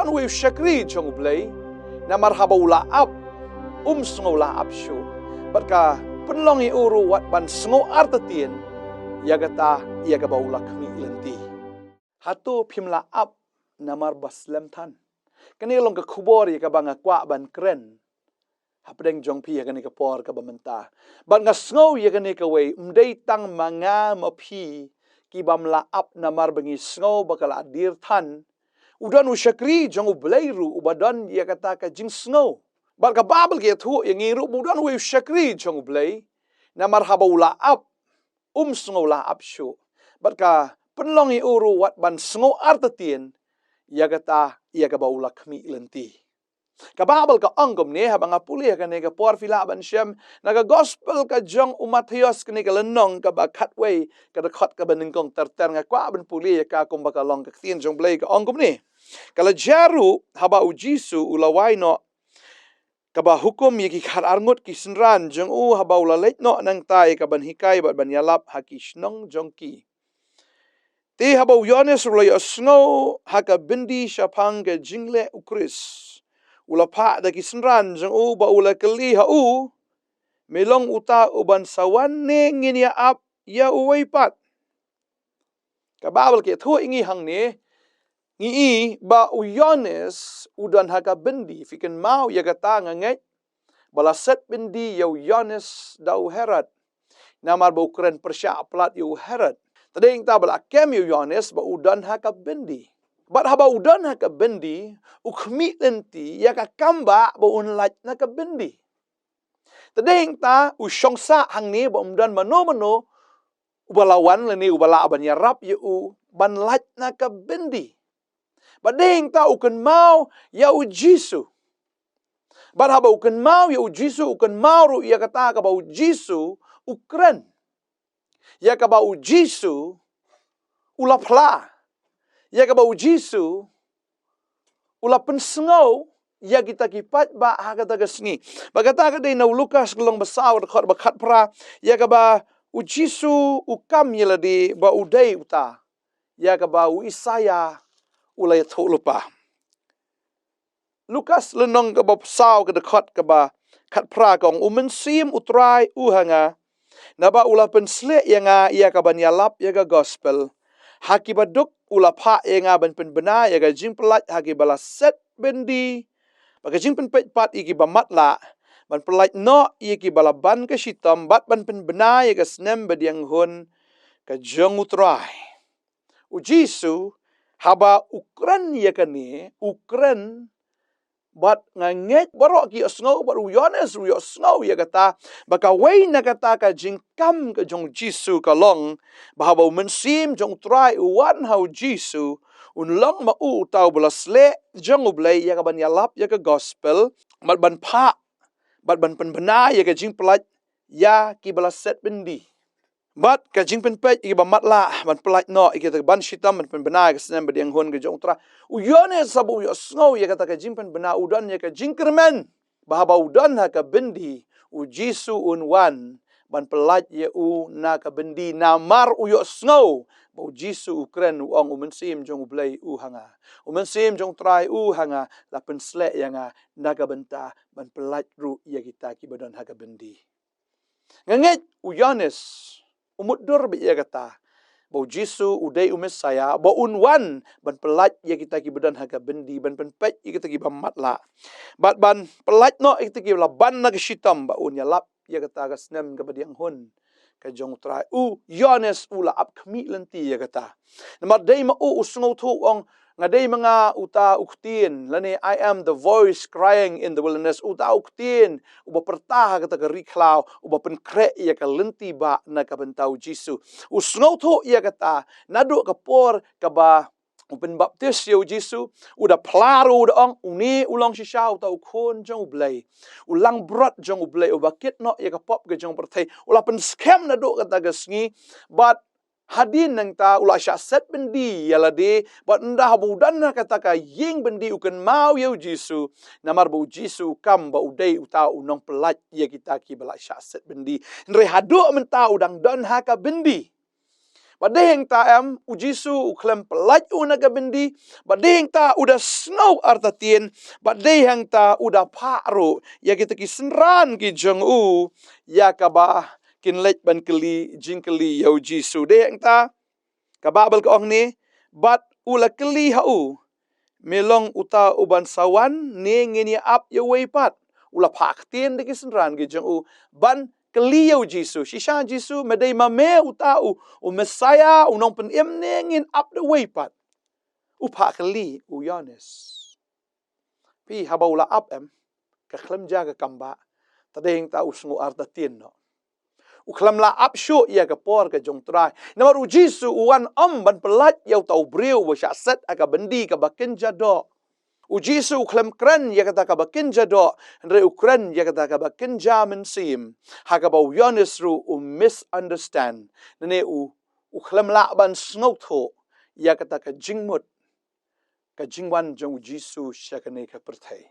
budan we shakri jong blay namar habaula up sngola up show barka penlongi uru wat ban sngo artatien yagata yagabaula kmi lenti Hato phim la up namar baslem than kani long ka khubor yagabanga kwa ban kren hapdeng jong pi yagani ka por ka bamenta ban nga sngo yagani ka way umdei tang manga mapi ki bamla up namar bangi sngo bakala dir than udan ushakri jong ublairu ubadan yagata ka jing sngo barka babel ke thu yangiru budan we shakri jong ublai namar habaula up sngo la up show barka penlongi uru wat ban sngo artatien yagata yagabaula kmi lenti kababal ka angkom ne habanga puli ka ne ka por fila ban syam naga gospel ka jong umathios ka ne ka lenong ka ba khatway ka da khat ka baningkong terter nga kwa ban puli ka kum baka long ka tien jong blay ka angkom ne kala jaru haba ujisu ulawai no ka ba hukum yaki khar arngut ki sinran jong u haba ulalait no nang tai ka ban hikai ba ban yalap hakish nong jong ki Ti haba Yones ulay asngo haka bindi syapang ke jingle ukris. Ula pa da kisenran jeng u ba ula keli ha u melong uta uban sawan ne nginia ap ya uway pat. Kababal ke thu ingi hang ne ngi ba u Yones udan haka bindi fiken mau ya kata nganget balaset bindi ya Yones dau herat. Namar ba ukren persya plat ya herat. Tading ta bala kem yu Yones ba udan haka bendi. Bat haba udan haka bendi ukmi lenti ya ka kamba ba unlaj na ka bendi. Tading ta usyongsa hang ni ba umdan mano ubalawan leni ubala aban yarap yu ban laj na ka bendi. Bading ta uken mau ya ujisu. Bat haba uken mau ya ujisu uken mau ru ya kata ka ba ujisu ukren. Ya ka ba ujisu ulapla ya ka ba ujisu ula pensengau ya kita kipat ba hakata gasngi bagata ka dei na Lukas gelong basaw khot bakat pra ya ka ba ujisu ukam yeladi ba udai uta ya ka ba u Isaya ulay tho lupa Lukas lenong ka ba saw ka dekhot ka ba khat pra kong umensim utrai uhanga naba ula pensle yanga ia ka ban yalap ya ka gospel haki baduk ula pha yanga ban penbena ya ka jingpelat haki bala set bendi baka jingpen pet pat iki ba matla ban pelat no iki bala ban ka shitam bat ban penbena ya ka snem badiang hun ka jong utrai ujisu haba ukran ya ka ni ukran bat nganget barok ki asngau baru Yones ru asngau ya kata baka wei na kata ka jingkam ka jong Jisu ka long bahaba mensim jong try wan how Jisu unlong ma u tau belasle jong ublay ya ka ban yalap ya ka gospel bat ban pha bat ban penbena ya ka jing pelat ya ki balaset bendi Bat ka jingpen pet iki ba matla ban pelat no iki ta ban shitam ban penbena ka snem badiang hon ka jong tra uyone sabu yo sngo ya kata ka jingpen bena udan ya ka jingkermen bahaba udan ha ka bendi u Jisu unwan ban pelat ya u na ka bendi namar u yo sngo ba Jisu ukren uang umensim jong ublay u hanga umensim jong trai u hanga la pensle yanga na ka benta ban pelat ru ya kita ki badan ha ka bendi nganget uyanes umudur bi ya kata bau Jisu udai Mesaya bau unwan ban pelat ya kita ki badan haga bendi ban penpet ya kita ki bamatla bat ban pelat no kita ki laban na shitam ba un ya lap ya kata ga snem ga badiang hun ka jong trai Yones ula ap khmi lenti ya kata namar dei ma usngo thu ong ngadei mga uta uktin lani I am the voice crying in the wilderness uta uktin uba pertaha kata ka riklau uba penkre ya ka lenti ba na ka bentau Jisu usngo thu ya kata nadu ka por ka ba upen baptis ya Jisu uda plaru uda ong uni ulang shisha uta ukon jong ublay ulang brat jong ublay ubakit no ya ka pop ka jong pertai ula pen scam nadu kata gasngi but hadin nang ta ula sya set bendi yala de bat nda habudan na kata ka ying bendi uken mau ya Jisu namar bu Jisu kam ba udai uta unong pelat ya kita ki bala sya set bendi nre hadu menta udang don ha ka bendi Badeng ta ujisu uklem pelaj unaga bendi, badeng ta udah snow artatien, badeng ta udah paru, ya kita kisenran ki jong ya kaba kinlej ban keli jingkeli ya ujisu deng ta, kababel ke ong ni, bat ula keli hau, melong uta uban sawan, ne ngeni ap ya weipat, ula paktien de kisenran ki jong ban keliau Jisu, shisha Jisu, medai mame utau, Messiah, unong penem nengin up the way pat. Upa keli, Yones. Pi habaula up kaklem jaga kamba, tadeng ta usngu arta tien no. Uklam la up show ia ke por ke jong trai. Namar Jisu uan ban pelat yau tau breu wasya set aga bendi ke bakin jado. Ujisu uklam kran ya kata kabakin jado, andre ukran ya kata kabakin jamin sim, hakabau Yones ru misunderstand, nene uklam lakban snotho ya kata ka jingmut, ka jingwan jong Ujisu syakane ka pertai.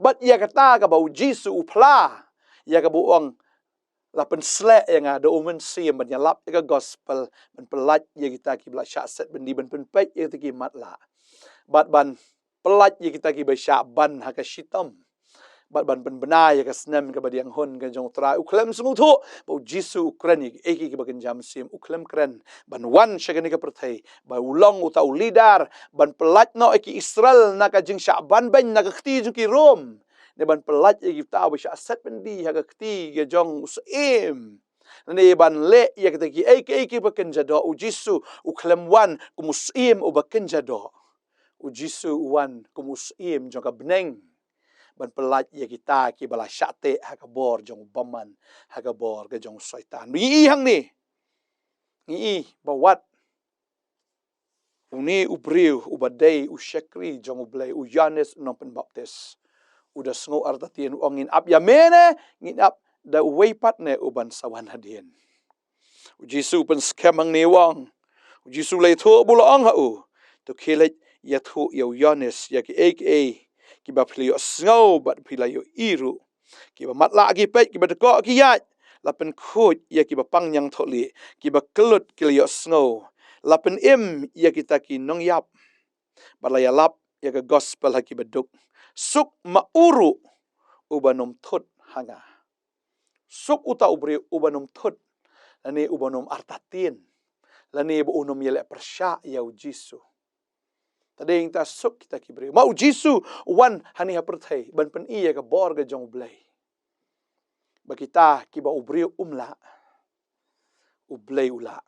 But ya kata kabau Ujisu upla, ya kabuang lapan slek yang ada umen sim banyalap ya gospel, ban pelat ya kita ki bla syak bendi ban penpek ya kita ki matla. But ban pelat ye kita ki besyak ban haka shitam, bat ban benar ye ka snem ka badiang hon ka jong tra uklem semua tu bau Jisu ukran ye eki ki bagen jam sim uklem kren ban wan syagani ka perthai ba ulong utau lidar ban pelat no eki Israel na ka jing syak ban ben na ka khti ju ki Rom ne ban pelat ye kita besyak set bendi haka khti ye jong usaim ne ban le ye kita ki eki bagen jado Jisu uklem wan kumusim ubaken jado Ujisu uan kumusim jong beneng ban pelat ye kita ki bala syate hakabor jong baman hakabor ke jong syaitan ni hang ni bawat uni ubriu ubadai usyakri jong ublai Yones nong penbaptis udah sengo artatien ongin ap ya mene ngin ap da weipat ne uban sawan hadien Ujisu pen skemang ni wang Ujisu lai tho bulong hau to kilet ya thu yo Yones ya ki ki ba philio snow bat philayo iru ki ba matla ki pet ki ba ko ki ya lapen khut ya ki ba pangyang tholi ki ba kelut ki yo snow lapen ya kita ki nong yap balaya lap ya ke gospel ha ki beduk suk mauru ubanom thut hanga suk uta ubri ubanom thut lani ubanom artatin lani bu unom yele persya ya Jisu tadeng ta suk kita kibri mau Jisu wan hani haperthai ban pen iya ka bor ga jong blai bakita kiba ubri umla ublai ula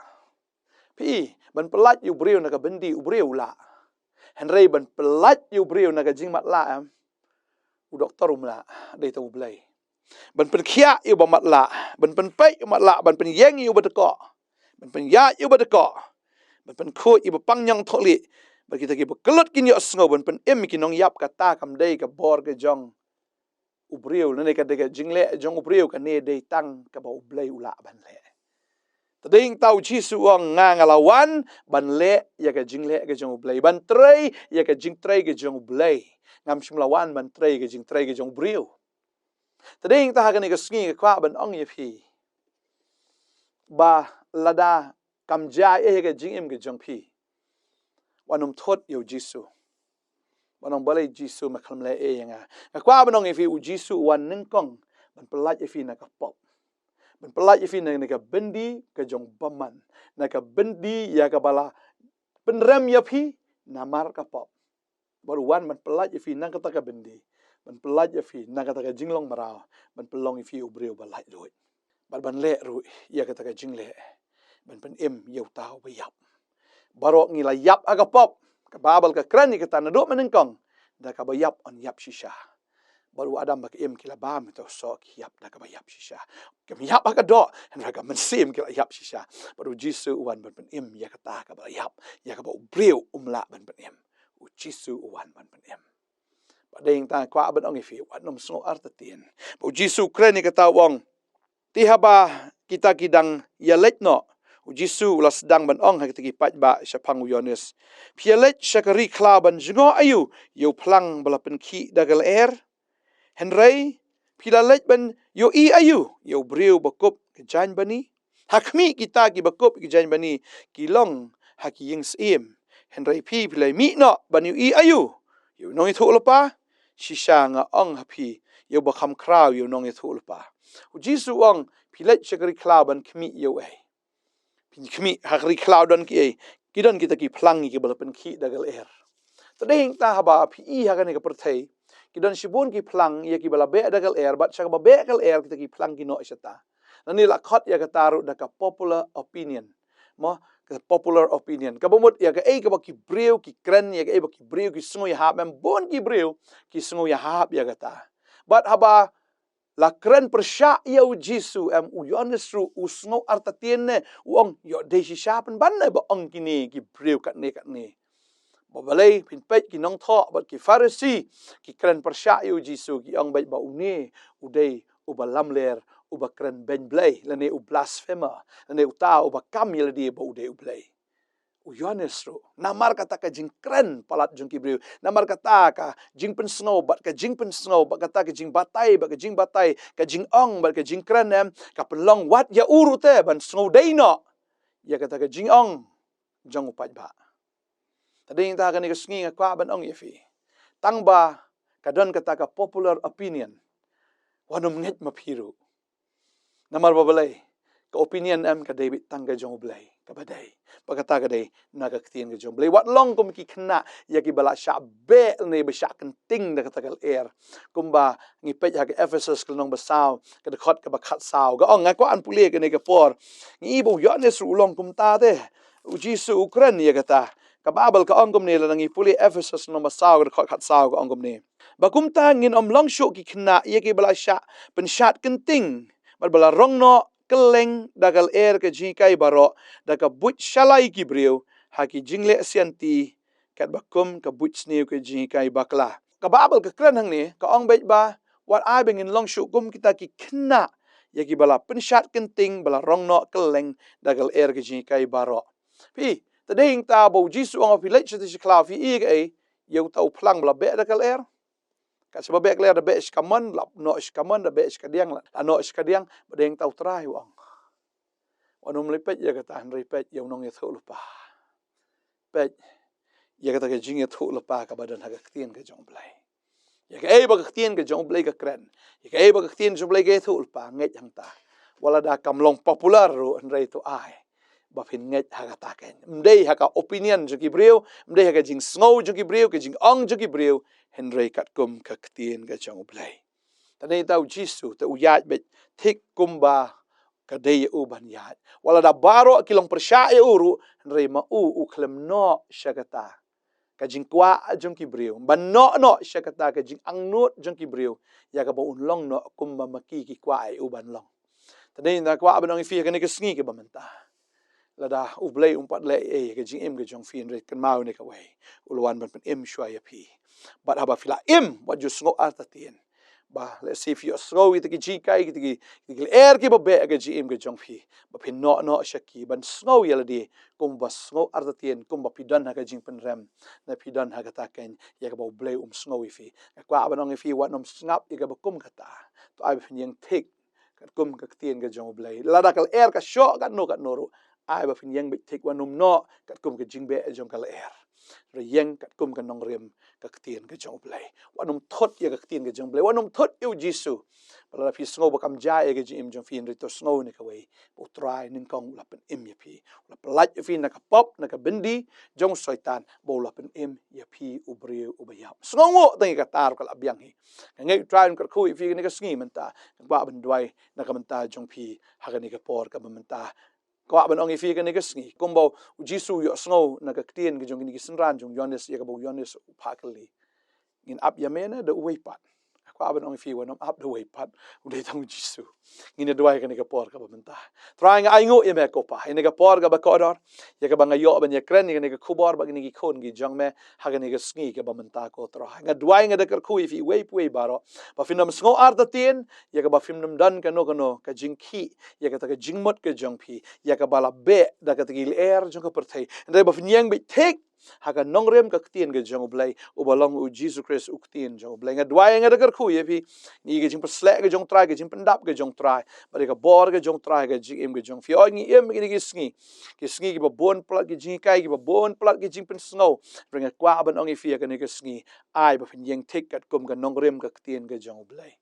pi ban pelat yu bri na ka bendi ubri ula henrei ban pelat yu bri na ka jing mat la u doktor umla dei ta ublai ban pen khia yu ba mat la ban pen pai yu mat la ban pen yeng yu ba deko ban pen ya yu ba deko ban pen khu yu ba pangyang tholi ba kita ki bekelut kin yo sngo ban pen ki nong yap kata kam dei ka bor ke jong ubriu ne ka de jingle jong ubriu ka ne dei tang ka ba ublai ula ban le tading tau Jisu ang ngalawan ban le ya ka jingle ka jong ublai ban trei ya ka jing trei ka jong ublai ngam simlawan ban trei ka jing trei ka jong ubriu tading ta ha ka ne ka sngi ka kwa ban ong ye phi ba lada kam ja e ka jing im ka jong phi wanum thot yo Jisu wanong balai Jisu maklam le e nga kwa banong ifi Jisu wan nengkong ban pelat ifi na ka pop ban pelat ifi na ka bendi ka jong baman na ka bendi ya ka bala penrem ya phi namar ka pop baru wan ban pelat ifi na ka ta bendi ban pelat ifi na ka ta jinglong marau ban pelong ifi ubreu balai doi ban le ru ya ka ta jingle ban pen yo tau bayap barok ngila yap aga pop ka babal ka krani ka tanado menengkong da ka bayap on yap shisha baru adam bak kila bam to so yap da ka bayap shisha kam yap aga do en ka mensim kila yap shisha baru Jisu wan ban ya ka ta ka bayap ya ka ba breu umla ban Jisu wan ban badeng ta kwa ban ong ifi wan nom so artatin bu Jisu krani ka tawong ti haba kita kidang ya letno Jisu ulah sedang ban ong ha kita pat ba syapang Yones pialet syakari kla ban jingo ayu yo plang bala penki dagal air henrei pilalet ban yo ayu yo breu bakup ke jan bani Hakmi kita ki bakup ki jan bani ki long haki ying sim henry pi pilai mi no bani I ayu yu nong thu lepa shisha nga ong hapi yu ba kham kraw yu nong thu lepa Jisu ong pilai chakri klaban kmi yu ai kmi hakri cloudon ki kidon kita ki plang ki balapan ki dagal tading ta haba pi I hagan ka perthai kidon shibun ki plang ya ki bala be dagal bat chak ba be gal kita ki plang ki no isata nani la khot ya ka taru da ka popular opinion mo ka popular opinion ka bomot ya ka ka ba ki breu ki kren ya ka ba ki breu ki sungo ya hab mem bon ki breu ki sungo ya hab ya ka ta but haba la kren persya ya Jisu u Yohanes ru usngo artatien ne uang yo de si shapen ban ne ba ong kini ki breu kat ne babalai pin pet ki nong tho bat ki Pharisee ki kren persya ya Jisu ki ong bai ba une udai ubalam ler uba kren ben blay lane u blasphemer lane u ta uba kamil di ba ude u blay u Yohanes ro namar kata ka jing kren palat jung ki breu namar kata ka jing pen snow bat ka jing pen snow ba kata ka jing batai ba ka jing ong ba ka jing kren em ka pelong wat ya urute ban snow dai no ya kata ka jing ong jong upat ba tading ta ka ni ka sngi ka ban ong yefi tang ba kadon kata ka popular opinion wanum nget mapiru namar babalay ka opinion ka David tangga jong blay ka baday pagkata ka day nagaktian ka jong blay wat long kum ki kna ya ki bala sya be ne ba sya kenting da katagal kumba ngipet ya ka Ephesus kulong basaw ka dekot ka bakat saw ga ong ngako an puli ka ne ka por ngi bo Yohanes ulong kum ta de u Jisu ukran ya kata ka babal ka ong kum ne la ngi puli Ephesus no basaw ka dekot kat saw ga ong kum ne bakum ta ngin long syuk ki kna ya ki bala sya pensyat kenting bala rong no keleng dagal ke jikai baro daga but shalai ki breu haki jingle sianti kat bakum ka but snew ke jikai bakla ka babal ka kran hang ni ka ong bet ba wat ai bengin long syukum kita ki kena ya ki bala penshat kenting bala rong no keleng dagal ke jikai baro pi tading ta bo Jisu ong pilai chati sikla fi I yau tau plang bala be dagal kat sebab bek le ada be iskaman lap no iskaman da be iskadiang la no iskadiang badeng tau trai wang wanum lepet ya kata han repet ya unong ya thu lupa pet ya kata ke jing ya thu lupa ka badan ha ktien ke jong blai ya ke ba ktien ke jong blai ka kren ya ke ba ktien jong blai ke thu lupa nget hang ta wala da kamlong popular ru han rei to ai ba phin nget ha kata ken mdei ha ka opinion jo ki breu mdei ha ka jing snow jo ki breu ke jing ong jo ki breu Henry kat kum ka ktien ka jong blai tani tau Jisu ta uyat bet thik kumba ka dei uban yat wala da baro kilong persya uru Henry ma u klem no syakata ka jing kwa jong ki breu ban no syakata ka jing angnut jong ki breu ya ka ba unlong no kumba maki ki kwa ai uban long tani na kwa ban ong fi ka ni ka sngi ka ba menta lada ublai umpat le ka jing im ka jong fi Henry kan mau ne ka wai ulwan ban im shwa ya pi but haba fila what you sngo artatien ba let's see if you sngo it ki jikai ki ki ba be ga jim ga jong phi ba phin no shaki ban sngo yaladi kum ba sngo artatien kum ba pidan ha ga jing pen rem na pidan ha ga ta ken ya ga ba blay sngo ifi kwa abanong ifi wat nom snap i ga ba kum kata to ai phin yang thik kat kum ka tien ga jong blay lada kal ka sho kat no ru ai ba phin yang bi thik wa nom no kat kum ga jing be jong kal Riyeng kat kum kan Nongkhryiem ka ktien ka jong blai wanum thot ya ka ktien ka jong blai wanum thot yu Jisu bala fi sngo bakam ja ga jim jong fin rito sngo ne ka wei bo try nin kong la pen im ya pi la plat fi na ka pop na ka bindi jong soitan bo la pen im ya pi ubriu ubayam sngo ngo tangi ka tar ka abyang hi ngai try ka khu fi ne ka sngi menta ba ban dwai na ka menta jong pi ha ka ni ka por ka menta ko ban ong ifi ka ni ka sngi kumbo Jisu yo sngo na ka ktien ka jong ni ki snran jong Yohanes ya ka bo Yohanes phakali ngin ap yamena de uwei pat ko ban ong ifi wanam ap de uwei pat udai tang Jisu ngin dwai ka ni ka por ka benta trying ai ngo yeme ko pa ni ka por ka ba kodor ya ka banga yo ban ya kren ni ka khubor ba ni ki khon gi jong me ha ka ni ka sngi ka ba menta ko tro nga dwai nga de ka khu ifi wei pui baro ba finam sngo ar da tin ya ka ba finam dan ka no ka jingki ya ka ta jingmot ka jong phi ya ka bala be da ka tigil jong ka perthai ndai ba finyang bi thik haga Nongkhryiem ka ktien ga jong blai ubalong u Jesus Christ u ktien jong blai ngadwai ngadagar khu ye phi ni ga jing slek ga jong try ga jing pendap ga jong try ba ga bor ga jong try ga jing ga jong fi oi ngi em gi sngi gi ba bon plat gi jing kai gi ba bon plat gi jing pen snow bring a kwa ban ong fi ga ni ga sngi ai ba fin yeng tik kat kum ga Nongkhryiem ka ktien ga jong blai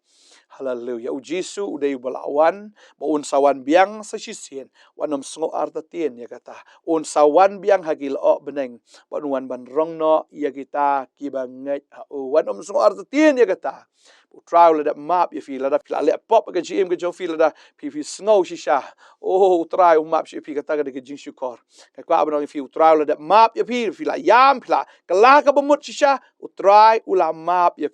hallelujah u Jesus u dei balawan ba un sawan biang sa sisien wanom sngo arta tien ya kata un sawan biang hagil o beneng wan ban rong no ya kita ki ba ngai wanom sngo arta tien ya kata trial that map you feel that le pop ga gm ga jo feel that pi snow shisha try map shi pi kata ga de jing shukor ka kwa ba no feel trial that map you feel yam pla kala ka ba mut shisha try ula map you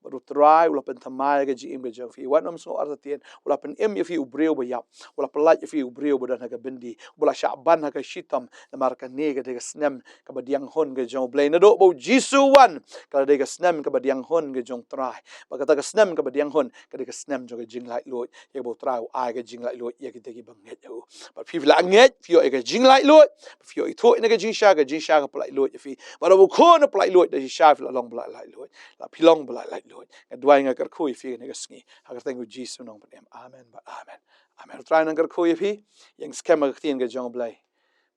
baru try ula pen tamai ga gm ga jo fi wanom sngo arta tien ula pen em you feel breu ba yap ula pelat you feel breu ba dan ga bendi ula shaban ga shitam na marka ne ga de snem ka ba diang hon ga jo blay na do bo jisu wan ka de ga snem ka ba diang hon ga jong try ba ka snem ka ba diang hon ka de snem jo ga jing lai lo ye bo try ai ga jing lai lo ye ki de gi bang nget yo ba fi la nget fi yo ga jing lai lo fi yo tho ina ga jing sha ga plai lo ye fi ba ro ko na plai lo de sha fi la long plai lai lo la pi long plai lai lo ga dwai nga kar khu fi ne ga sngi ha ga thank you jisu nong pa amen ba amen amen try na kar khu ye fi yang scam ga tien ga jong blai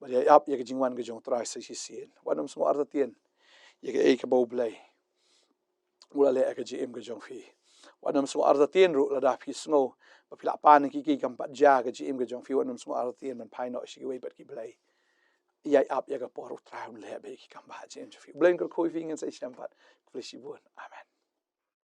ba ya ap ye ga jing wan ga jong try sa si sien wanam smo arta tien ye ga e ka bo blai ula le ka gm ga jong fi wanam smo arta tien ru la da phi snow ba phila pa ni ki kam pat ja ga gm ga jong fi wanam smo arta tien man pai no shi ga we bat ki blai ya ap ye ga por try le be ki kam ba gm fi blai kar khu fi ngen sa sham pat fleshi bon amen